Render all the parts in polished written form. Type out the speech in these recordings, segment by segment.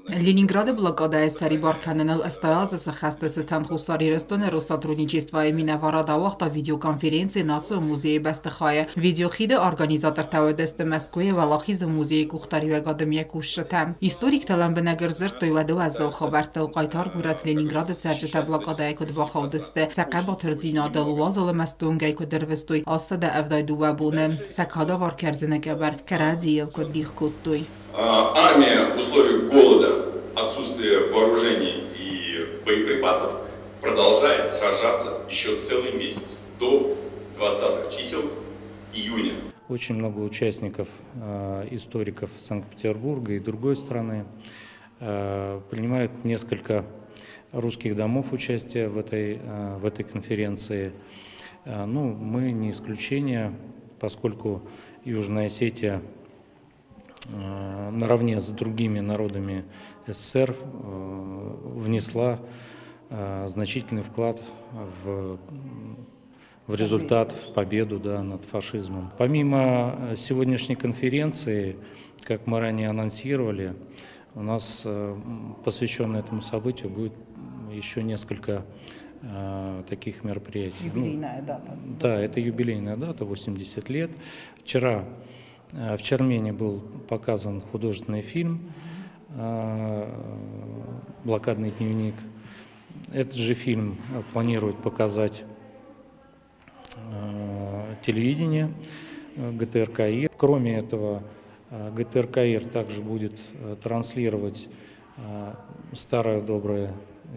Ленинграда блокада сари барканенал остаяз сахаста сатан хусари рестон Россотрудничества Эмина Варада вахта видеоконференции НАСО музей Бастахая. Видеохида организатор Таведест Москвы Валахиз музей Кухтари Вегадамия Кушшатам. Историк Таламбенагер Зертой Ваду Азо Хабартел Қайтар Гурат Ленинграда саржта блокада Экод Бахаудесте. Сақаба Терзина Далуазал Мастун Гайко Дервестуй Асада Авдай Дувабуне. Сакада Варкердзене Габар Карадзи Элкод Дих Куттуй. Армия в условиях голода, отсутствия вооружений и боеприпасов продолжает сражаться еще целый месяц, до 20-х чисел июня. Очень много участников, историков Санкт-Петербурга и другой страны принимают несколько русских домов участия в этой конференции. Ну, мы не исключение, поскольку Южная Осетия наравне с другими народами СССР внесла значительный вклад в результат, в победу, да, над фашизмом. Помимо сегодняшней конференции, как мы ранее анонсировали, у нас, посвященное этому событию, будет еще несколько таких мероприятий. Юбилейная дата. Да, это юбилейная дата, 80 лет. Вчера в Чермене был показан художественный фильм «Блокадный дневник». Этот же фильм планирует показать телевидение ГТРК ИР. Кроме этого, ГТРК ИР также будет транслировать старый добрый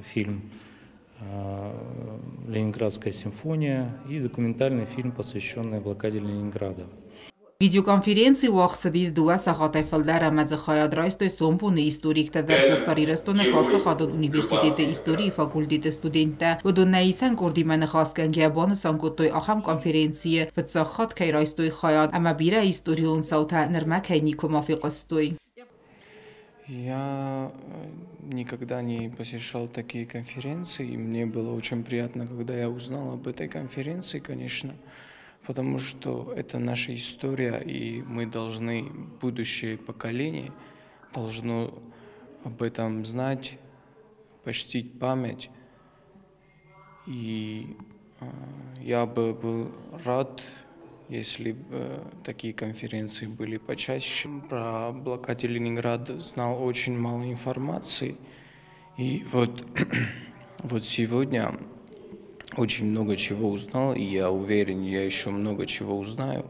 фильм «Ленинградская симфония» и документальный фильм, посвященный блокаде Ленинграда. Видеоконференции вахсадиз дуа сахатай фалдар амадз хаяд райстой сомпуны историк тадar хустари рестон хатса хадад университет истории факультет студента ودون نایسان کردی من خواست کنگه بان سانکوتوی آخام конференции فتساخات کی رایستوی خیاد اما بیره историю سوتا نرمکه نیکو مافی قستوی. Я никогда не посещал такие конференции, и мне было очень приятно, когда я узнал об этой конференции, конечно. Потому что это наша история, и мы должны, будущее поколение должно об этом знать, почтить память. И я бы был рад, если бы такие конференции были почаще. Про блокаду Ленинграда знал очень мало информации, и вот сегодня очень много чего узнал, и я уверен, я еще много чего узнаю.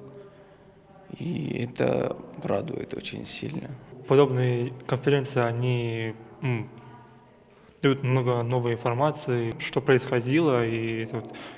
И это радует очень сильно. Подобные конференции, они дают много новой информации, что происходило, и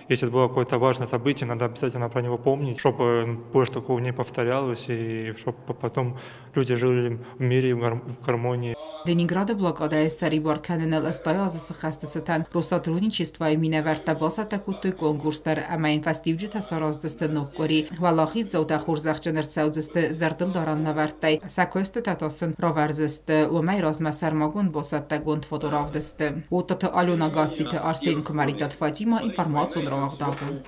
если это было какое-то важное событие, надо обязательно про него помнить, чтобы больше такого не повторялось, и чтобы потом люди жили в мире, в гармонии. Ленинграда блокада сари барканенал остаяз сахастацтан Россотрудничества Эмина Варта басата кутуй конкурстар ама ин фестиваль тасараздасте нокори валахи зота хурзахчнер саудзасте зардыл даран навартай сакост татасын раварзасте و май размасар магон басата гонд фотографдасте вот это Алена Гасите Арсен Комаритат Фатима информацию равдабу.